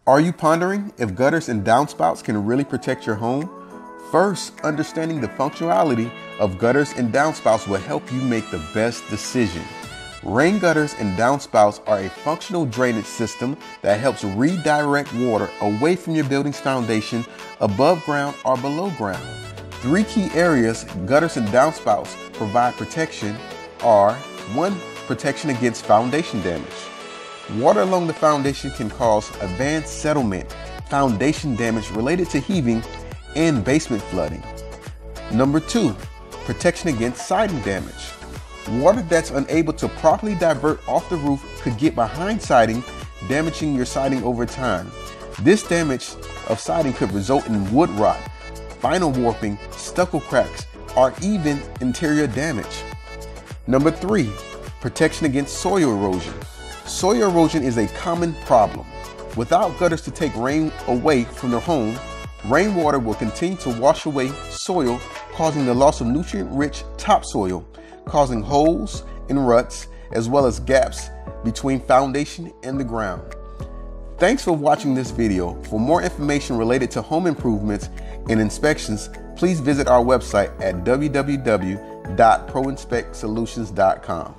Are you pondering if gutters and downspouts can really protect your home? First, understanding the functionality of gutters and downspouts will help you make the best decision. Rain gutters and downspouts are a functional drainage system that helps redirect water away from your building's foundation, above ground or below ground. Three key areas gutters and downspouts provide protection are: 1. Protection against foundation damage. Water along the foundation can cause advanced settlement, foundation damage related to heaving, and basement flooding. Number 2, protection against siding damage. Water that's unable to properly divert off the roof could get behind siding, damaging your siding over time. This damage of siding could result in wood rot, vinyl warping, stucco cracks, or even interior damage. Number 3, protection against soil erosion. Soil erosion is a common problem. Without gutters to take rain away from the home, rainwater will continue to wash away soil, causing the loss of nutrient-rich topsoil, causing holes and ruts, as well as gaps between foundation and the ground. Thanks for watching this video. For more information related to home improvements and inspections, please visit our website at www.proinspectsolutions.com.